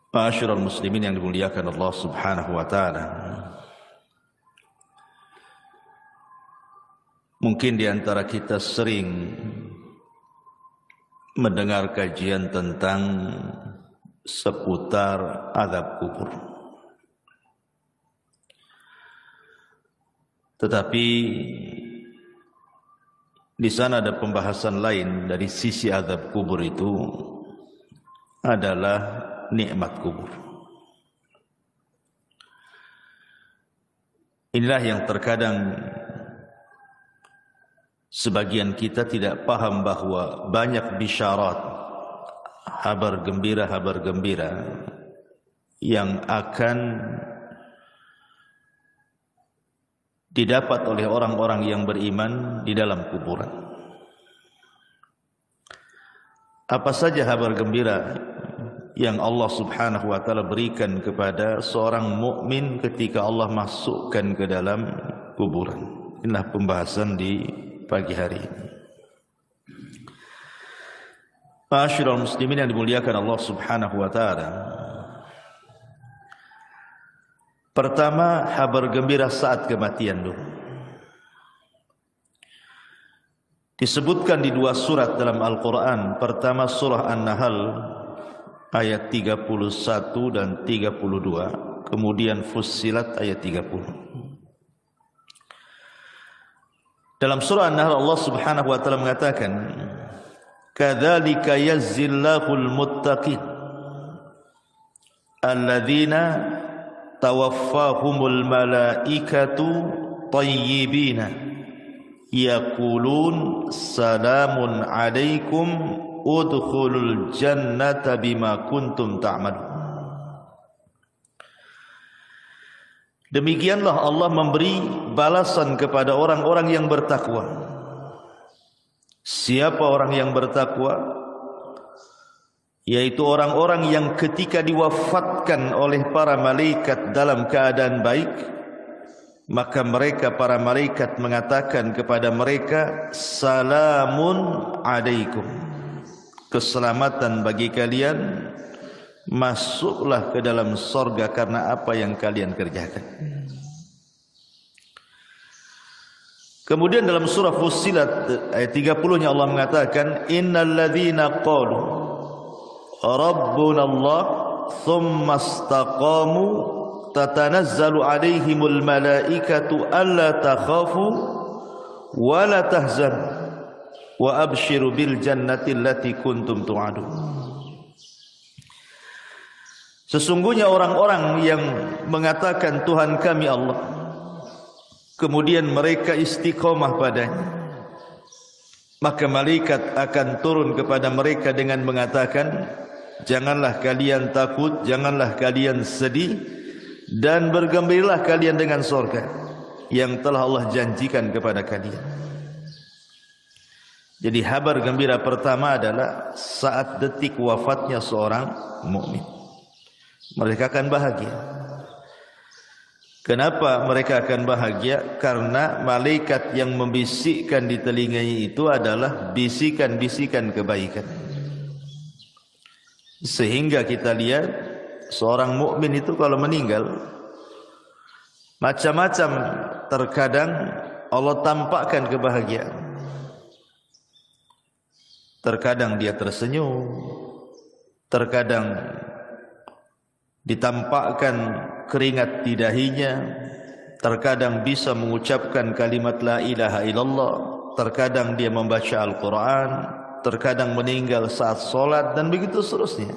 Ma'asyiral muslimin yang dimuliakan Allah Subhanahu wa taala. Mungkin di antara kita sering mendengar kajian tentang seputar azab kubur. Tetapi di sana ada pembahasan lain dari sisi azab kubur itu adalah nikmat kubur. Inilah yang terkadang sebagian kita tidak paham bahwa banyak bisyarat, kabar gembira yang akan didapat oleh orang-orang yang beriman di dalam kuburan. Apa saja kabar gembira yang Allah Subhanahu wa taala berikan kepada seorang mukmin ketika Allah masukkan ke dalam kuburan? Inilah pembahasan di pagi hari ini. Ma'asyiral muslimin yang dimuliakan Allah Subhanahu wa taala. Pertama, kabar gembira saat kematian dulu. Disebutkan di dua surat dalam Al-Quran. Pertama surah An-Nahl ayat 31 dan 32. Kemudian Fussilat ayat 30. Dalam surah An-Nahl Allah Subhanahu wa taala mengatakan, "Kadzalika yazzillahul muttaqin alladzina tawaffahumul malaikatu tayyibina yaqulun salamun alaikum udkhulul jannata bima kuntum ta'malun." Demikianlah Allah memberi balasan kepada orang-orang yang bertakwa. Siapa orang yang bertakwa? Yaitu orang-orang yang ketika diwafatkan oleh para malaikat dalam keadaan baik, maka mereka para malaikat mengatakan kepada mereka, salamun alaikum, keselamatan bagi kalian, masuklah ke dalam sorga karena apa yang kalian kerjakan. Kemudian dalam surah Fussilat ayat 30-nya Allah mengatakan, innal ladzina qalu Rabbuna Allah thumma istaqamu tatanazzalu alaihimul malaikatu alla takhafu wa la tahzanu wa abshiru bil jannati allati kuntum tu'adun. Sesungguhnya orang-orang yang mengatakan Tuhan kami Allah, kemudian mereka istiqomah padanya, maka malaikat akan turun kepada mereka dengan mengatakan, janganlah kalian takut, janganlah kalian sedih, dan bergembiralah kalian dengan surga yang telah Allah janjikan kepada kalian. Jadi kabar gembira pertama adalah saat detik wafatnya seorang mukmin, mereka akan bahagia. Kenapa mereka akan bahagia? Karena malaikat yang membisikkan di telinganya itu adalah bisikan-bisikan kebaikan. Sehingga kita lihat seorang mukmin itu kalau meninggal, macam-macam terkadang Allah tampakkan kebahagiaan. Terkadang dia tersenyum, terkadang ditampakkan keringat di dahinya, terkadang bisa mengucapkan kalimat la ilaha illallah, terkadang dia membaca Al-Quran, terkadang meninggal saat sholat, dan begitu seterusnya.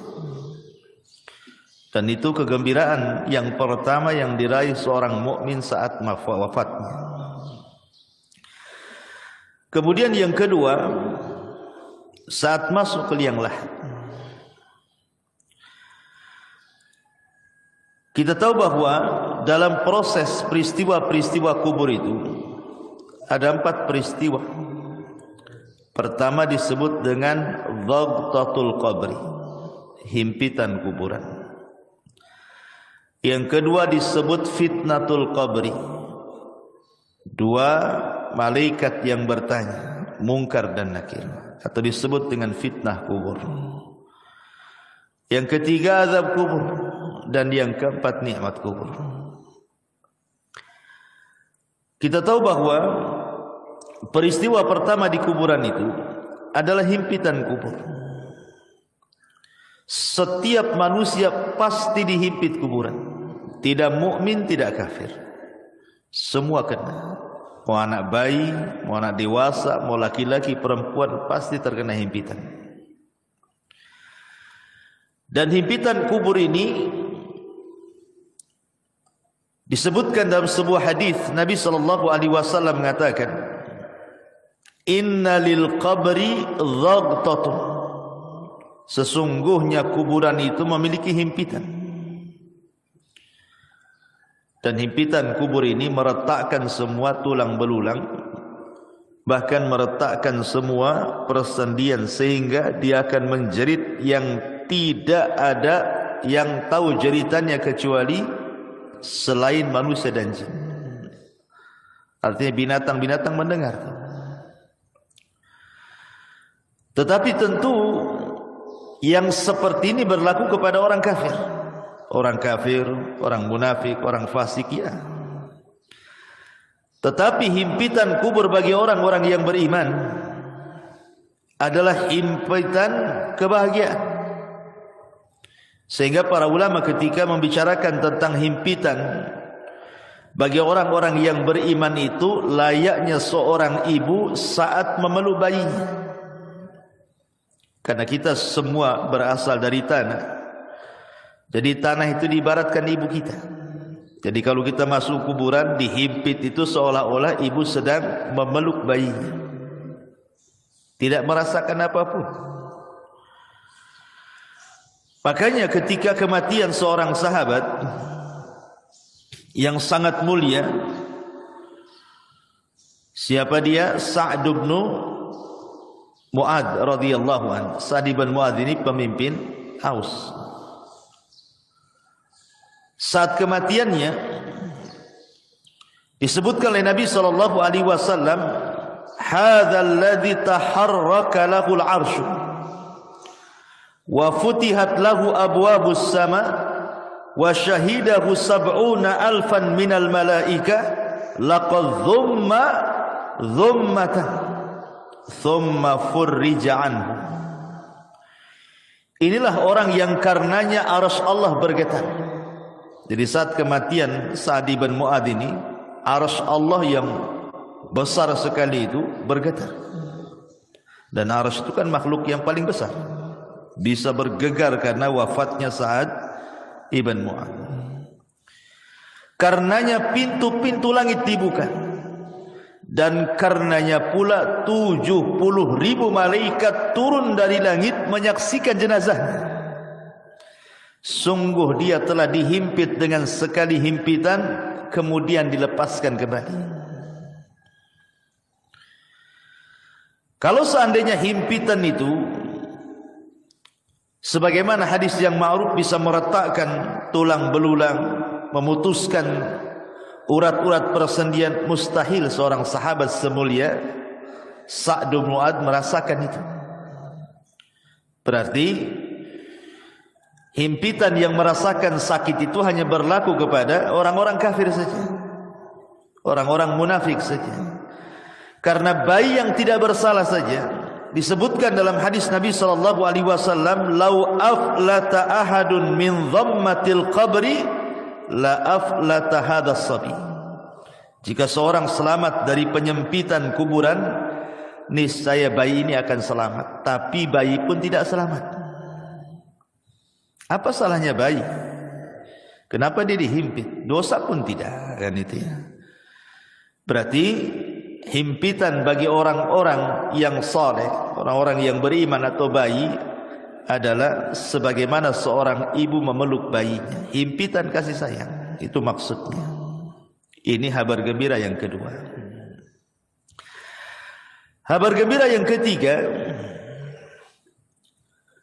Dan itu kegembiraan yang pertama yang diraih seorang mukmin saat wafatnya. Kemudian yang kedua, saat masuk ke liang lahat. Kita tahu bahwa dalam proses peristiwa-peristiwa kubur itu ada 4 peristiwa. Pertama disebut dengan dhagtatul qabri, himpitan kuburan. Yang kedua disebut fitnatul qabri, 2 malaikat yang bertanya, Munkar dan Nakir, atau disebut dengan fitnah kubur. Yang ketiga azab kubur. dan yang keempat nikmat kubur. Kita tahu bahwa peristiwa pertama di kuburan itu adalah himpitan kubur. Setiap manusia pasti dihimpit kuburan. Tidak mukmin, tidak kafir. Semua kena. Mau anak bayi, mau anak dewasa, mau laki-laki, perempuan, pasti terkena himpitan. Dan himpitan kubur ini disebutkan dalam sebuah hadis Nabi SAW mengatakan, Inna lil qabri dhaghtatun. Sesungguhnya kuburan itu memiliki himpitan. Dan himpitan kubur ini meretakkan semua tulang belulang, bahkan meretakkan semua persendian, sehingga dia akan menjerit yang tidak ada yang tahu jeritannya kecuali selain manusia dan jin. Artinya binatang-binatang mendengar. Tetapi tentu yang seperti ini berlaku kepada orang kafir. Orang kafir, orang munafik, orang fasik, ya. Tetapi himpitan kubur bagi orang-orang yang beriman adalah himpitan kebahagiaan. Sehingga para ulama ketika membicarakan tentang himpitan bagi orang-orang yang beriman itu layaknya seorang ibu saat memeluk bayinya. Karena kita semua berasal dari tanah. Jadi tanah itu diibaratkan ibu kita. Jadi kalau kita masuk kuburan, dihimpit itu seolah-olah ibu sedang memeluk bayinya. Tidak merasakan apapun. Makanya ketika kematian seorang sahabat yang sangat mulia, siapa dia? Sa'd bin Mu'adz radhiyallahu anhu. Sa'd bin Mu'adz ini pemimpin Aus. Saat kematiannya disebutkan oleh Nabi sallallahu alaihi wasallam, hadzal ladzi taharraka lahul 'arsy wa futihat lahu abwabus sama wa syahidahu 70,000 minal malaika laqad dhummata thumma furrija anhu. Inilah orang yang karenanya arsy Allah bergetar. Jadi saat kematian Sa'd bin Mu'adz ini, arsy Allah yang besar sekali itu bergetar. Dan arsy itu kan makhluk yang paling besar, bisa bergegar karena wafatnya Sa'd ibn Mu'adz. Karenanya pintu-pintu langit dibuka, dan karenanya pula 70.000 malaikat turun dari langit menyaksikan jenazahnya. Sungguh dia telah dihimpit dengan sekali himpitan, kemudian dilepaskan kembali. Kalau seandainya himpitan itu sebagaimana hadis yang ma'ruf bisa meretakkan tulang belulang, memutuskan urat-urat persendian, mustahil seorang sahabat semulia Sa'd bin Mu'adz merasakan itu. Berarti himpitan yang merasakan sakit itu hanya berlaku kepada orang-orang kafir saja, orang-orang munafik saja. Karena bayi yang tidak bersalah saja disebutkan dalam hadis Nabi sallallahu alaihi wasallam, "Lau aflata ahadun min dhammatil qabri la aflata hadas sabi." Jika seorang selamat dari penyempitan kuburan, niscaya bayi ini akan selamat. Tapi bayi pun tidak selamat. Apa salahnya bayi? Kenapa dia dihimpit? Dosa pun tidak, kan itu ya. Berarti himpitan bagi orang-orang yang saleh, orang-orang yang beriman atau bayi adalah sebagaimana seorang ibu memeluk bayinya. Himpitan kasih sayang, itu maksudnya. Ini kabar gembira yang kedua. Kabar gembira yang ketiga,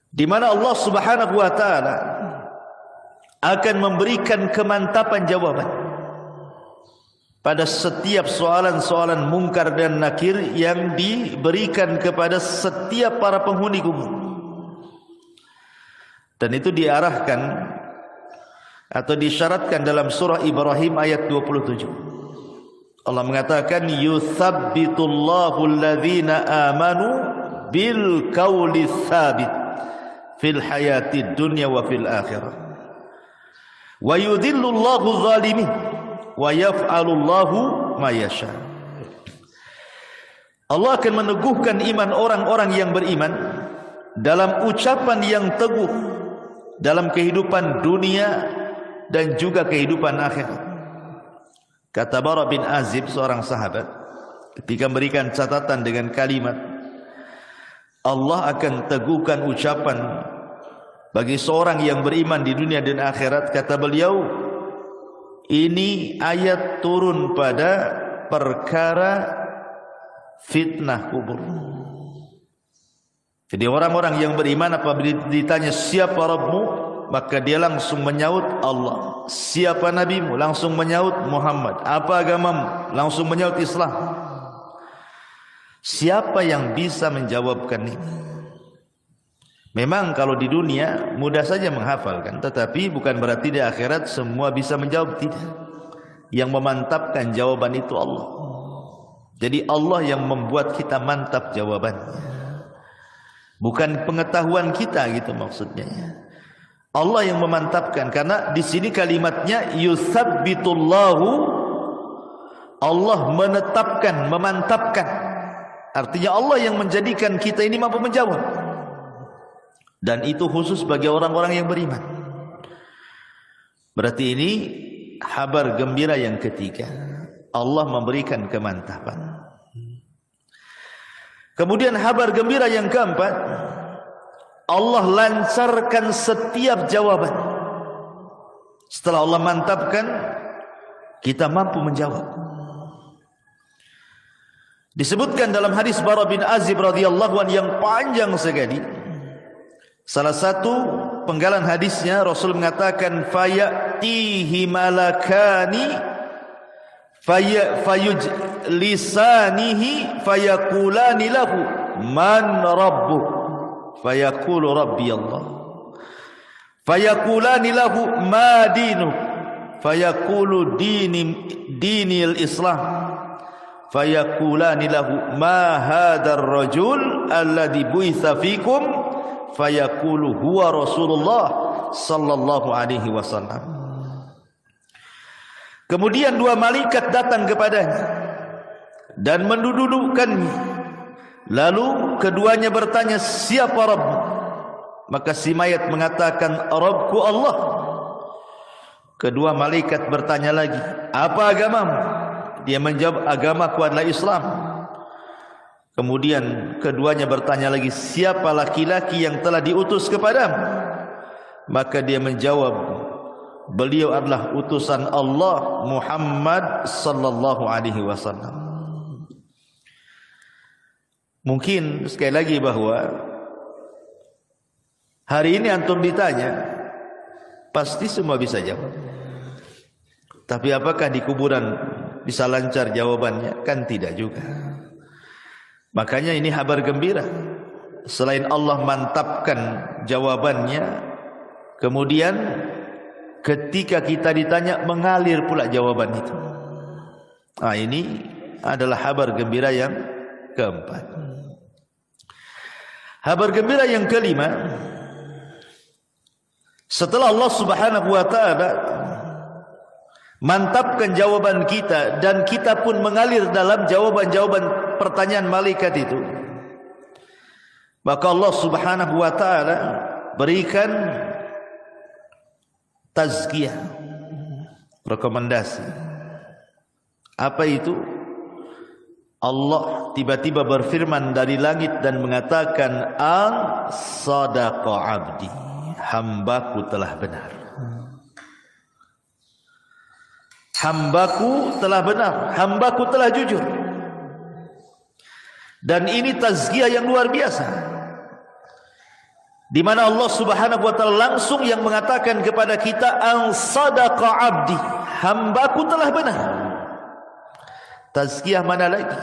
di mana Allah Subhanahu wa taala akan memberikan kemantapan jawaban pada setiap soalan-soalan mungkar dan nakir yang diberikan kepada setiap para penghuni kubur. Dan itu diarahkan atau disyaratkan dalam surah Ibrahim ayat 27. Allah mengatakan yuthabbitullahu alladhina amanu bil qawli tsabit fil hayatid dunya wa fil akhirah wa yudhillullahu zalimin wa yaf'alullahu ma yasha. Allah akan meneguhkan iman orang-orang yang beriman dalam ucapan yang teguh dalam kehidupan dunia dan juga kehidupan akhirat. Kata Bara bin Azib, seorang sahabat, ketika memberikan catatan dengan kalimat Allah akan teguhkan ucapan bagi seorang yang beriman di dunia dan akhirat, kata beliau, ini ayat turun pada perkara fitnah kubur. Jadi orang-orang yang beriman apabila ditanya siapa Rabbmu, maka dia langsung menyaut Allah. Siapa nabimu? Langsung menyaut Muhammad. Apa agamamu? Langsung menyaut Islam. Siapa yang bisa menjawabkan ini? Memang kalau di dunia mudah saja menghafalkan, tetapi bukan berarti di akhirat semua bisa menjawab, tidak. Yang memantapkan jawaban itu Allah. Jadi Allah yang membuat kita mantap jawabannya, bukan pengetahuan kita, gitu maksudnya. Allah yang memantapkan, karena di sini kalimatnya yutsabbitullahu, Allah menetapkan, memantapkan. Artinya Allah yang menjadikan kita ini mampu menjawab. Dan itu khusus bagi orang-orang yang beriman. Berarti ini kabar gembira yang ketiga. Allah memberikan kemantapan. Kemudian kabar gembira yang keempat, Allah lancarkan setiap jawaban. Setelah Allah mantapkan, kita mampu menjawab. Disebutkan dalam hadis Bara bin Azib radhiyallahu anhu yang panjang sekali. Salah satu penggalan hadisnya Rasul mengatakan fayatihi malakani fayujlisanihi fayaqulani lahu man rabbuk fayaqulu rabbi Allah fayaqulani lahu ma dinuk fayaqulu dinil Islam fayaqulani lahu ma hadzal rajul alladhi bu'itsa fikum fayaqulu huwa Rasulullah sallallahu alaihi wasallam. Kemudian dua malaikat datang kepadanya dan mendudukkannya. Lalu keduanya bertanya, siapa Rabb? Maka si mayat mengatakan, Rabbku Allah. Kedua malaikat bertanya lagi, apa agamamu? Dia menjawab, agamaku adalah Islam. Kemudian keduanya bertanya lagi, siapa laki-laki yang telah diutus kepadamu? Maka dia menjawab, beliau adalah utusan Allah Muhammad sallallahu alaihi wasallam. Mungkin sekali lagi bahwa hari ini antum ditanya, pasti semua bisa jawab. Tapi apakah di kuburan bisa lancar jawabannya? Kan tidak juga. Makanya ini kabar gembira. Selain Allah mantapkan jawabannya, kemudian ketika kita ditanya mengalir pula jawaban itu. Nah, ini adalah kabar gembira yang keempat. Kabar gembira yang kelima, setelah Allah Subhanahu wa taala mantapkan jawaban kita dan kita pun mengalir dalam jawaban-jawaban pertanyaan malaikat itu, maka Allah Subhanahu wa taala berikan tazkiyah, rekomendasi. Apa itu? Allah tiba-tiba berfirman dari langit dan mengatakan, "An sadaqa abdi." Hambaku telah benar. Hambaku telah benar, hambaku telah jujur. Dan ini tazkiyah yang luar biasa, di mana Allah Subhanahu wa taala langsung yang mengatakan kepada kita, "An sadaqa abdi." Hambaku telah benar. Tazkiyah mana lagi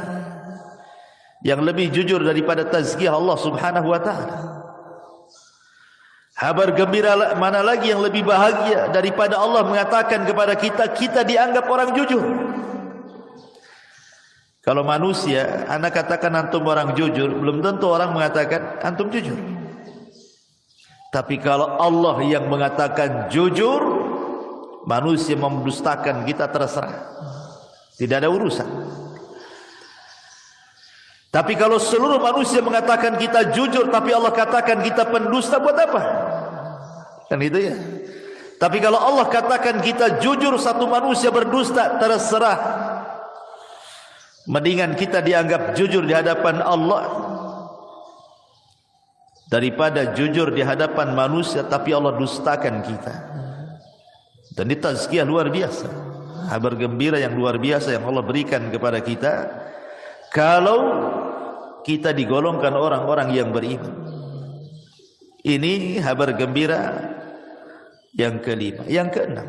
yang lebih jujur daripada tazkiyah Allah Subhanahu wa taala? Kabar gembira mana lagi yang lebih bahagia daripada Allah mengatakan kepada kita, kita dianggap orang jujur. Kalau manusia, Anda katakan antum orang jujur, belum tentu orang mengatakan antum jujur. Tapi kalau Allah yang mengatakan jujur, manusia mendustakan kita terserah. Tidak ada urusan. Tapi kalau seluruh manusia mengatakan kita jujur, tapi Allah katakan kita pendusta, buat apa? Kan itu ya. Tapi kalau Allah katakan kita jujur, satu manusia berdusta, terserah. Mendingan kita dianggap jujur di hadapan Allah daripada jujur di hadapan manusia tapi Allah dustakan kita. Dan ini tazkiyah luar biasa, kabar gembira yang luar biasa yang Allah berikan kepada kita kalau kita digolongkan orang-orang yang beriman. Ini kabar gembira yang kelima. Yang keenam,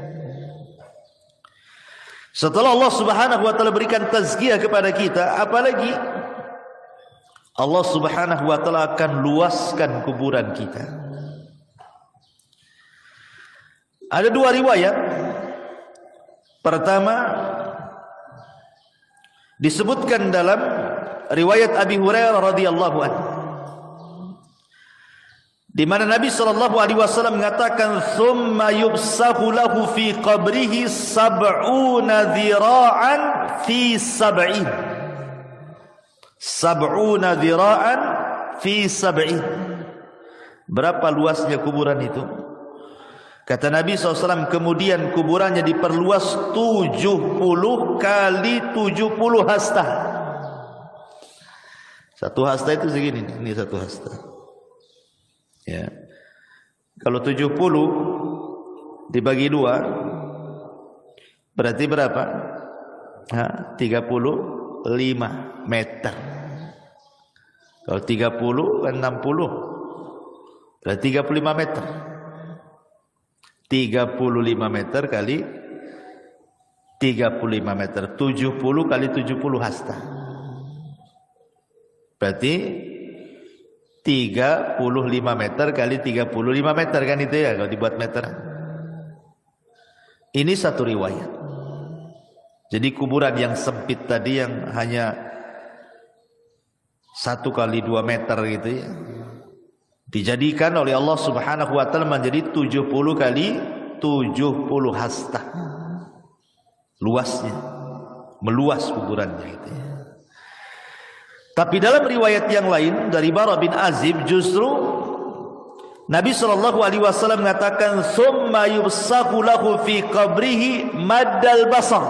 setelah Allah Subhanahu wa taala berikan tazkiyah kepada kita, apalagi Allah Subhanahu wa taala akan luaskan kuburan kita. Ada dua riwayat. Pertama, disebutkan dalam riwayat Abi Hurairah radhiyallahu anhu, di mana Nabi sallallahu alaihi wasallam mengatakan, "Tsumma yubsahu lahu fi qabrihi sab'una dhira'an fi sab'in." Sab'una dhira'an fi sab'in. Berapa luasnya kuburan itu? Kata Nabi SAW, kemudian kuburannya diperluas 70 kali 70 hasta. Satu hasta itu segini, ini satu hasta. Ya. Kalau 70 dibagi 2 berarti berapa? 35 meter. Kalau 30 kan 60. Berarti 35 meter. 35 meter kali 35 meter. 70 kali 70 hasta. Berarti 35 meter kali 35 meter kan itu ya kalau dibuat meter. Ini satu riwayat. Jadi kuburan yang sempit tadi yang hanya 1 kali 2 meter gitu ya, dijadikan oleh Allah Subhanahu wa taala menjadi 70 kali 70 hasta. Luasnya, meluas kuburannya itu ya. Tapi dalam riwayat yang lain dari Bara bin Azib, justru Nabi sallallahu alaihi wasallam mengatakan, "Tsumma yubsahu lahu fi qabrihi maddal basar."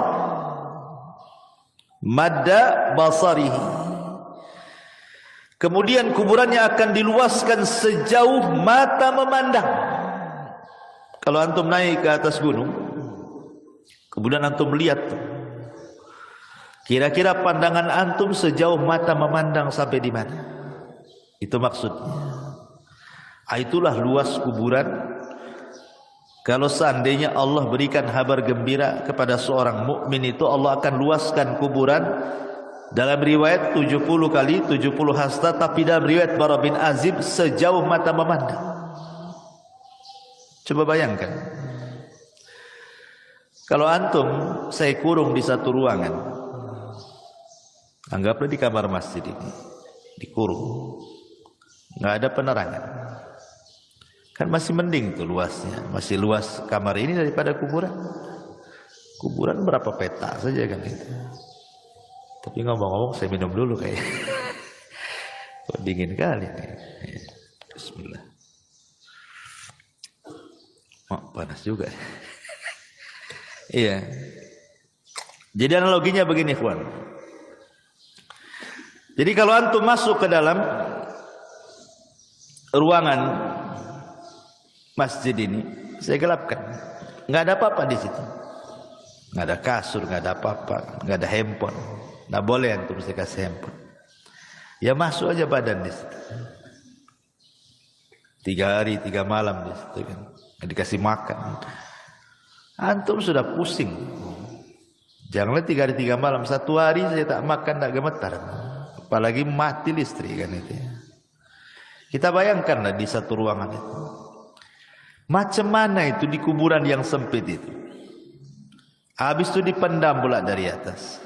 Madda basarihi. Kemudian kuburannya akan diluaskan sejauh mata memandang. Kalau antum naik ke atas gunung, kemudian antum melihat, kira-kira pandangan antum sejauh mata memandang sampai di mana? Itu maksudnya. Itulah luas kuburan. Kalau seandainya Allah berikan kabar gembira kepada seorang mukmin itu, Allah akan luaskan kuburan. Dalam riwayat 70 kali 70 hasta, tapi dalam riwayat Bara bin Azib sejauh mata memandang. Coba bayangkan, kalau antum saya kurung di satu ruangan, anggaplah di kamar masjid ini, dikurung, nggak ada penerangan, kan masih mending tuh luasnya, masih luas kamar ini daripada kuburan. Kuburan berapa peta saja kan itu. Tapi ngomong-ngomong saya minum dulu kayak, kok dingin kali nih. Bismillah. Oh, panas juga. Iya. Jadi analoginya begini, kawan. Jadi kalau antum masuk ke dalam ruangan masjid ini, saya gelapkan, nggak ada apa-apa di situ, nggak ada kasur, nggak ada apa-apa, nggak ada handphone, nggak boleh antum saya kasih handphone. Ya masuk aja badan di situ. 3 hari 3 malam di situ kan, nggak dikasih makan, antum sudah pusing. Janganlah 3 hari 3 malam, 1 hari saya tak makan tak gemetar, apalagi mati listrik kan itu ya. Kita bayangkanlah di satu ruangan itu. Macam mana itu di kuburan yang sempit itu? Habis itu dipendam pula dari atas.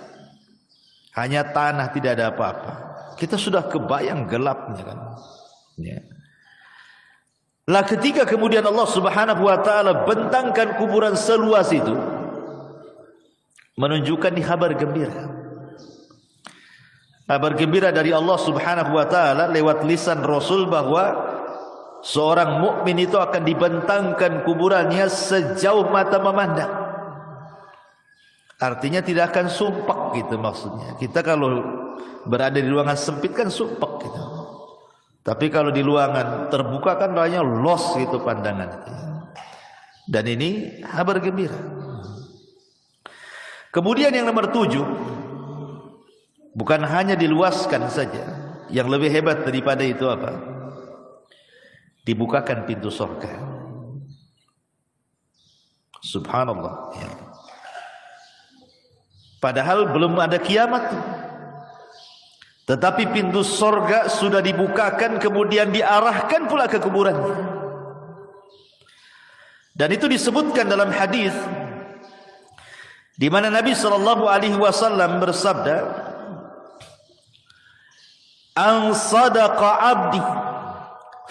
Hanya tanah, tidak ada apa-apa. Kita sudah kebayang gelapnya kan. Ya. Lah ketika kemudian Allah Subhanahu wa taala bentangkan kuburan seluas itu, menunjukkan di kabar gembira. Kabar gembira dari Allah Subhanahu wa taala lewat lisan Rasul bahwa seorang mukmin itu akan dibentangkan kuburannya sejauh mata memandang. Artinya tidak akan sumpek gitu maksudnya. Kita kalau berada di ruangan sempit kan sumpek gitu. Tapi kalau di ruangan terbuka kan rasanya los gitu pandangan. Dan ini kabar gembira. Kemudian yang nomor 7, bukan hanya diluaskan saja. Yang lebih hebat daripada itu apa? Dibukakan pintu surga. Subhanallah. Padahal belum ada kiamat, tetapi pintu surga sudah dibukakan, kemudian diarahkan pula ke kuburan. Dan itu disebutkan dalam hadis di mana Nabi sallallahu alaihi wasallam bersabda, "An sadaqa 'abdi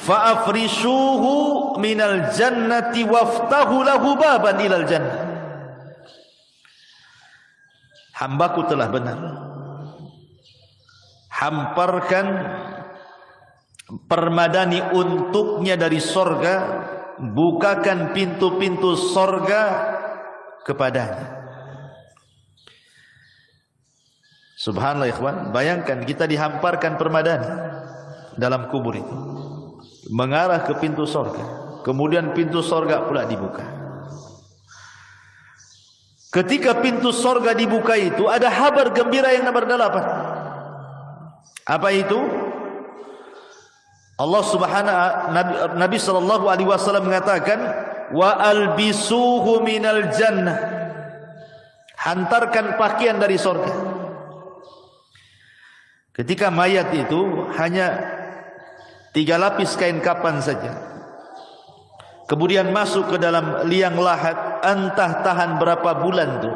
fa afrishuhu minal jannati waftahu lahu baban ilal jannah." Hambaku telah benar. Hamparkan permadani untuknya dari sorga, bukakan pintu-pintu sorga kepadanya. Subhanallah ikhwan, bayangkan kita dihamparkan permadani dalam kubur itu, mengarah ke pintu sorga, kemudian pintu sorga pula dibuka. Ketika pintu sorga dibuka itu ada kabar gembira yang nomor 8. Apa itu? Allah Subhanahu Nabi sallallahu alaihi wasallam mengatakan, "Wa albisuhu minal jannah." Hantarkan pakaian dari sorga. Ketika mayat itu hanya 3 lapis kain kapan saja, kemudian masuk ke dalam liang lahat, entah tahan berapa bulan tuh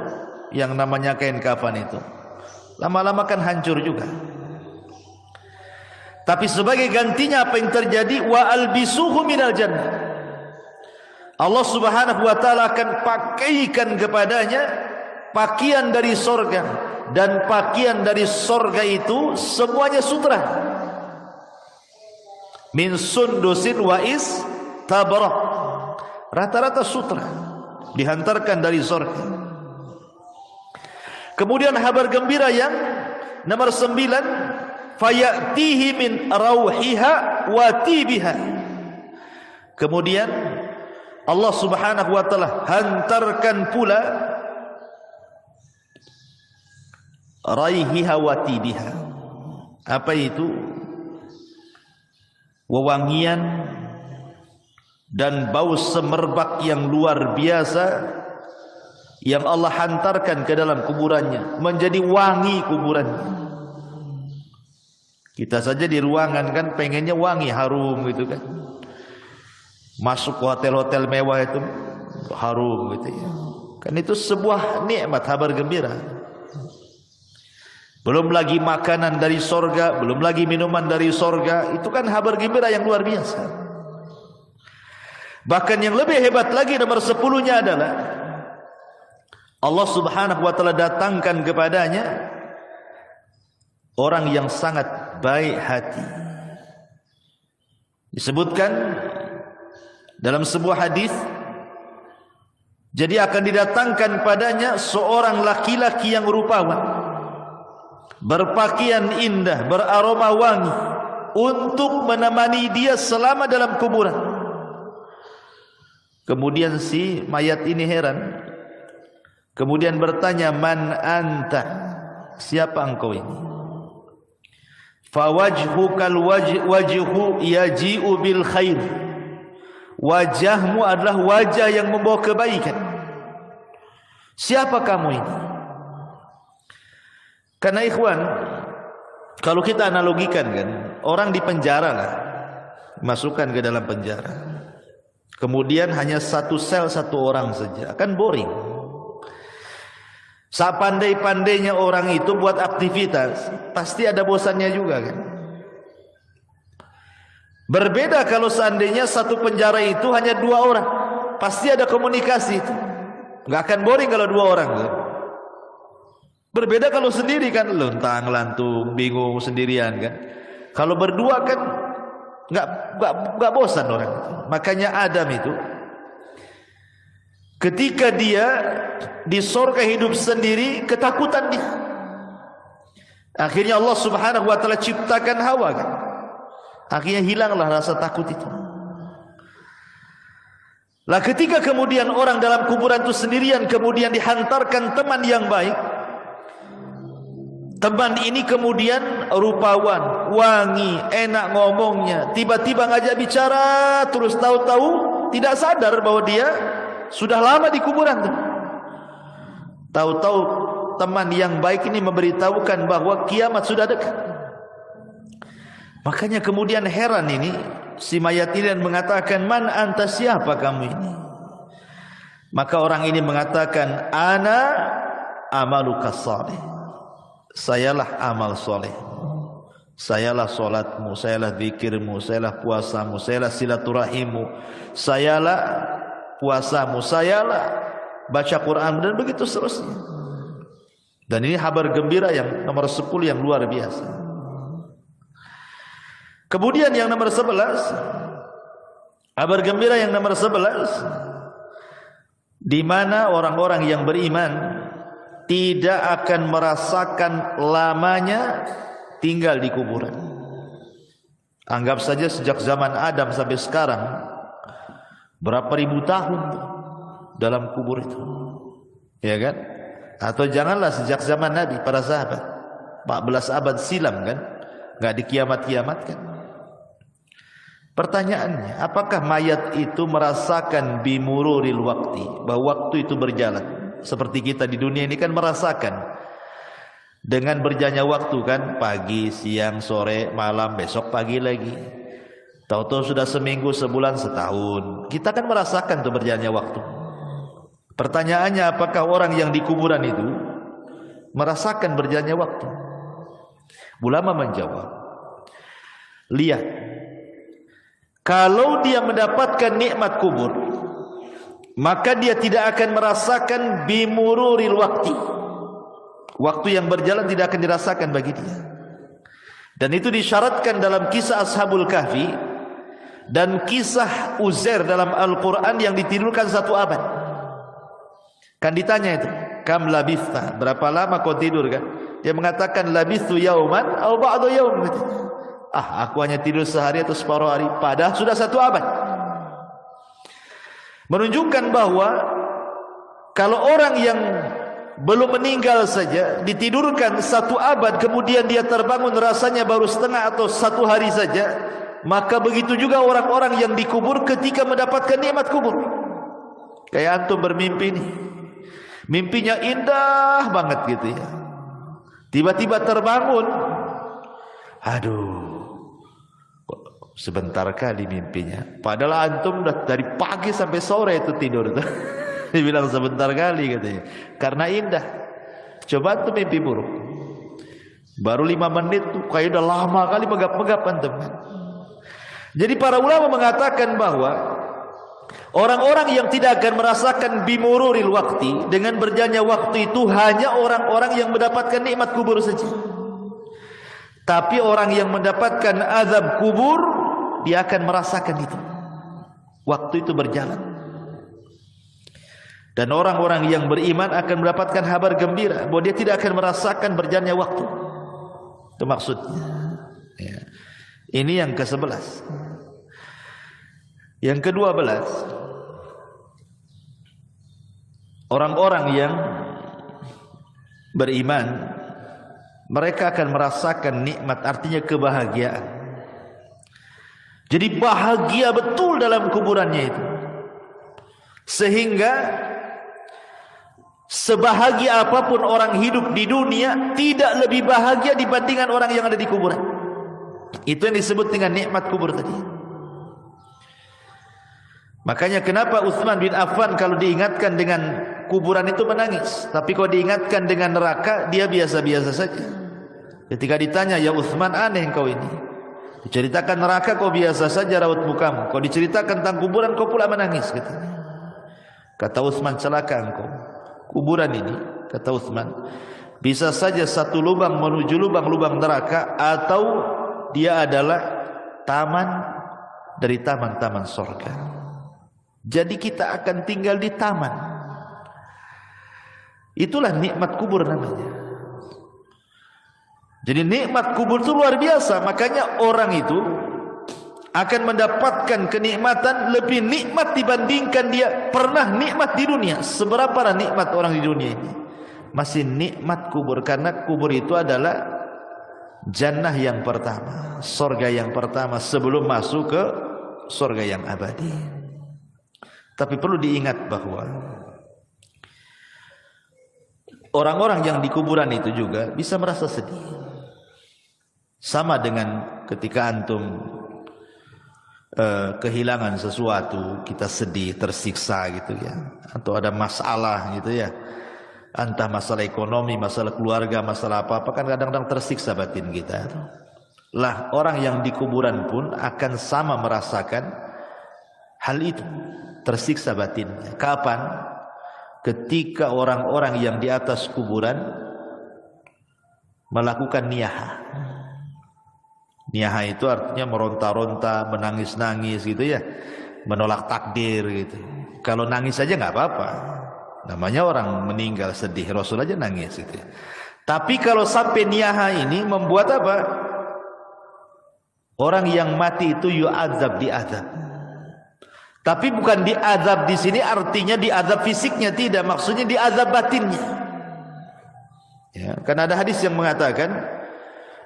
yang namanya kain kafan itu. Lama-lama kan hancur juga. Tapi sebagai gantinya apa yang terjadi? Wa albisuhu minal jannah. Allah Subhanahu wa taala akan pakaikan kepadanya pakaian dari sorga, dan pakaian dari sorga itu semuanya sutra. Min sundusin wa istabraq. Rata-rata sutra dihantarkan dari surga. Kemudian kabar gembira yang nomor 9, fayatihi min rauhiha wa tibiha. Kemudian Allah Subhanahu wa taala hantarkan pula raihiha wa tibiha. Apa itu? Wewangian dan bau semerbak yang luar biasa yang Allah hantarkan ke dalam kuburannya, menjadi wangi kuburannya. Kita saja di ruangan kan pengennya wangi, harum gitu kan. Masuk ke hotel-hotel mewah itu harum gitu ya. Kan itu sebuah nikmat, kabar gembira. Belum lagi makanan dari sorga, belum lagi minuman dari sorga. Itu kan kabar gembira yang luar biasa. Bahkan yang lebih hebat lagi nomor 10-nya adalah Allah Subhanahu wa taala datangkan kepadanya orang yang sangat baik hati. Disebutkan dalam sebuah hadis, jadi akan didatangkan padanya seorang laki-laki yang rupawan, berpakaian indah, beraroma wangi, untuk menemani dia selama dalam kuburan. Kemudian si mayat ini heran, kemudian bertanya, "Man anta?" Siapa engkau ini? "Fawajhukal wajhu yaji'u bil khair." Wajahmu adalah wajah yang membawa kebaikan. Siapa kamu ini? Karena ikhwan, kalau kita analogikan kan, orang di penjara lah, masukkan ke dalam penjara. kemudian hanya satu sel satu orang saja, akan boring. Sepandai-pandainya orang itu buat aktivitas, pasti ada bosannya juga kan. Berbeda kalau seandainya satu penjara itu hanya 2 orang, pasti ada komunikasi itu. Nggak akan boring kalau 2 orang kan. Berbeda kalau sendiri kan, lontang lantung, bingung sendirian kan. Kalau berdua kan nggak bosan orang. Makanya Adam itu ketika dia di surga hidup sendiri, ketakutan dia. Akhirnya Allah Subhanahu wa taala ciptakan Hawa kan. Akhirnya hilanglah rasa takut itu. Lah ketika kemudian orang dalam kuburan itu sendirian, kemudian dihantarkan teman yang baik. Teman ini kemudian rupawan, wangi, enak ngomongnya, tiba-tiba ngajak bicara, terus tahu-tahu tidak sadar bahwa dia sudah lama di kuburan tuh. Tahu-tahu teman yang baik ini memberitahukan bahwa kiamat sudah dekat. Makanya kemudian heran ini si mayat ini dan mengatakan, "Man anta, siapa kamu ini?" Maka orang ini mengatakan, "Ana amaluka salih." Sayalah amal soleh, sayalah solatmu, sayalah zikirmu, sayalah puasamu, sayalah silaturahimmu, sayalah puasamu, sayalah baca Quran, dan begitu seterusnya. Dan ini kabar gembira yang nomor 10 yang luar biasa. Kemudian yang nomor 11, kabar gembira yang nomor 11, di mana orang-orang yang beriman tidak akan merasakan lamanya tinggal di kuburan. Anggap saja sejak zaman Adam sampai sekarang, berapa ribu tahun dalam kubur itu, ya kan? Atau janganlah sejak zaman Nabi, para sahabat, 14 abad silam kan, nggak dikiamat-kiamatkan. Pertanyaannya, apakah mayat itu merasakan bimururil wakti, bahwa waktu itu berjalan? Seperti kita di dunia ini kan merasakan dengan berjalannya waktu kan, pagi, siang, sore, malam, besok pagi lagi. Tahu-tahu sudah seminggu, sebulan, setahun. Kita kan merasakan tuh berjalannya waktu. Pertanyaannya, apakah orang yang di kuburan itu merasakan berjalannya waktu? Ulama menjawab, lihat, kalau dia mendapatkan nikmat kubur, maka dia tidak akan merasakan bimururil waktu. Waktu yang berjalan tidak akan dirasakan bagi dia. Dan itu disyaratkan dalam kisah Ashabul Kahfi dan kisah Uzair dalam Al-Quran yang ditidurkan 1 abad. Kan ditanya itu, kam labitha, berapa lama kau tidur kan? Dia mengatakan labithu yauman atau ba'du yaum. Aku hanya tidur sehari atau separuh hari, padahal sudah 1 abad. Menunjukkan bahwa kalau orang yang belum meninggal saja ditidurkan 1 abad, kemudian dia terbangun rasanya baru setengah atau 1 hari saja, maka begitu juga orang-orang yang dikubur ketika mendapatkan nikmat kubur. Kayak antum bermimpi nih, mimpinya indah banget gitu ya, tiba-tiba terbangun, aduh, sebentar kali mimpinya, padahal antum udah dari pagi sampai sore itu tidur tuh. Dibilang sebentar kali katanya, karena indah. Coba tuh mimpi buruk, baru 5 menit tuh kayak udah lama kali megap-megap antum. Jadi para ulama mengatakan bahwa orang-orang yang tidak akan merasakan bimururil waktu, dengan berjalannya waktu itu, hanya orang-orang yang mendapatkan nikmat kubur saja. Tapi orang yang mendapatkan azab kubur, dia akan merasakan itu. Waktu itu berjalan. Dan orang-orang yang beriman akan mendapatkan kabar gembira bahwa dia tidak akan merasakan berjalannya waktu. Itu maksudnya. Ya. Ini yang ke-11. Yang ke-12, orang-orang yang beriman, mereka akan merasakan nikmat, artinya kebahagiaan. Jadi bahagia betul dalam kuburannya itu, sehingga sebahagia apapun orang hidup di dunia, tidak lebih bahagia dibandingkan orang yang ada di kuburan. Itu yang disebut dengan nikmat kubur tadi. Makanya kenapa Utsman bin Affan kalau diingatkan dengan kuburan itu menangis, tapi kalau diingatkan dengan neraka dia biasa-biasa saja. Ketika ditanya, ya Utsman, aneh engkau ini, diceritakan neraka kau biasa saja raut mukamu, kau diceritakan tentang kuburan kau pula menangis, katanya. Kata Utsman, celaka engkau. Kuburan ini, kata Utsman, bisa saja satu lubang menuju lubang-lubang neraka, atau dia adalah taman dari taman-taman surga. Jadi kita akan tinggal di taman. Itulah nikmat kubur namanya. Jadi nikmat kubur itu luar biasa. Makanya orang itu akan mendapatkan kenikmatan lebih nikmat dibandingkan dia pernah nikmat di dunia. Seberapa nikmat orang di dunia ini, masih nikmat kubur. Karena kubur itu adalah jannah yang pertama, surga yang pertama sebelum masuk ke surga yang abadi. Tapi perlu diingat bahwa orang-orang yang di kuburan itu juga bisa merasa sedih. Sama dengan ketika antum kehilangan sesuatu, kita sedih, tersiksa gitu ya. Atau ada masalah gitu ya. Entah masalah ekonomi, masalah keluarga, masalah apa-apa, kan kadang-kadang tersiksa batin kita. Lah orang yang di kuburan pun akan sama merasakan hal itu. Tersiksa batinnya. Kapan? Ketika orang-orang yang di atas kuburan melakukan niyaha. Niyaha itu artinya meronta-ronta, menangis-nangis gitu ya, menolak takdir gitu. Kalau nangis saja nggak apa-apa, namanya orang meninggal sedih, Rasul aja nangis gitu. Tapi kalau sampai niyaha ini membuat apa? Orang yang mati itu yu'adzab, diazab. Tapi bukan diazab di sini artinya diazab fisiknya, tidak, maksudnya diazab batinnya. Ya, kan ada hadis yang mengatakan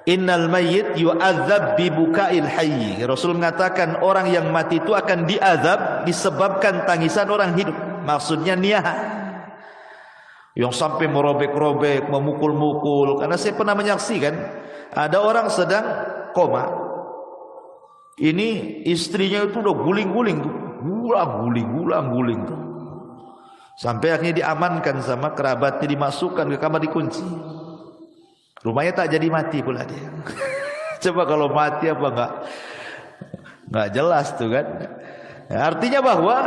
innal mayyit yu'adzab bi bukail hayy. Rasul mengatakan orang yang mati itu akan diazab disebabkan tangisan orang hidup. Maksudnya niyaha. Yang sampai merobek-robek, memukul-mukul. Karena saya pernah menyaksikan ada orang sedang koma. Ini istrinya itu udah guling-guling tuh. Guling tuh. Sampai akhirnya diamankan sama kerabatnya, dimasukkan ke kamar, dikunci. Rumahnya tak jadi mati pula dia. Coba kalau mati apa enggak jelas tuh kan. Ya, artinya bahwa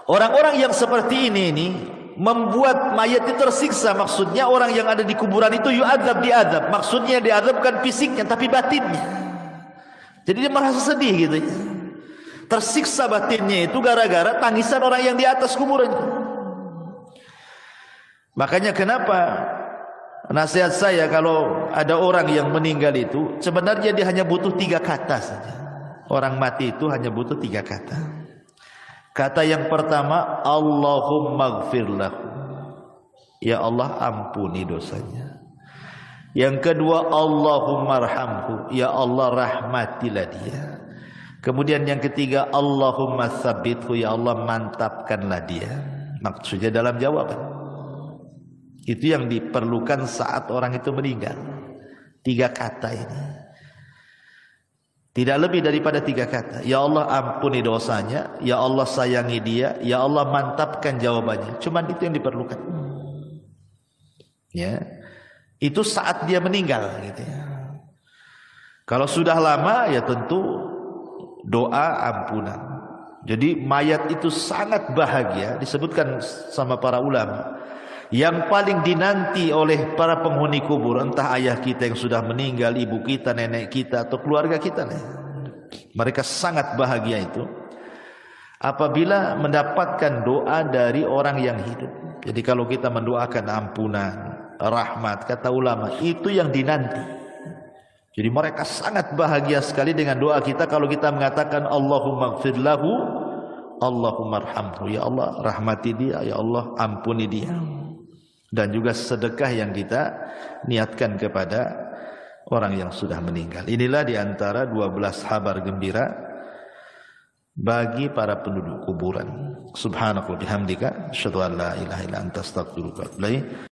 orang-orang yang seperti ini membuat mayat itu tersiksa. Maksudnya orang yang ada di kuburan itu yu'adzab, diazab. Maksudnya diazab bukan fisiknya tapi batinnya. Jadi dia merasa sedih gitu ya. Tersiksa batinnya itu gara-gara tangisan orang yang di atas kuburan. Makanya kenapa nasihat saya kalau ada orang yang meninggal itu, sebenarnya dia hanya butuh 3 kata saja. Orang mati itu hanya butuh 3 kata. Kata yang pertama, Allahumma gfir lahu. Ya Allah, ampuni dosanya. Yang kedua, Allahumma arhamhu. Ya Allah, rahmatilah dia. Kemudian yang ketiga, Allahumma tsabithu. Ya Allah, mantapkanlah dia. Maksudnya dalam jawaban. Itu yang diperlukan saat orang itu meninggal. 3 kata ini. Tidak lebih daripada 3 kata. Ya Allah, ampuni dosanya. Ya Allah, sayangi dia. Ya Allah, mantapkan jawabannya. Cuman itu yang diperlukan. Ya, itu saat dia meninggal gitu ya. Kalau sudah lama ya tentu doa ampunan. Jadi mayat itu sangat bahagia, disebutkan sama para ulama. Yang paling dinanti oleh para penghuni kubur, entah ayah kita yang sudah meninggal, ibu kita, nenek kita, atau keluarga kita. Mereka sangat bahagia itu apabila mendapatkan doa dari orang yang hidup. Jadi kalau kita mendoakan ampunan, rahmat, kata ulama, itu yang dinanti. Jadi mereka sangat bahagia sekali dengan doa kita kalau kita mengatakan Allahumma gfir lahu, Allahumma arhamhu. Ya Allah, rahmati dia. Ya Allah, ampuni dia. Dan juga sedekah yang kita niatkan kepada orang yang sudah meninggal. Inilah diantara 12 kabar gembira bagi para penduduk kuburan. Subhanallah bihamdika, asyhadu an la ilaha illa anta, astaghfiruka wa atubu ilaik.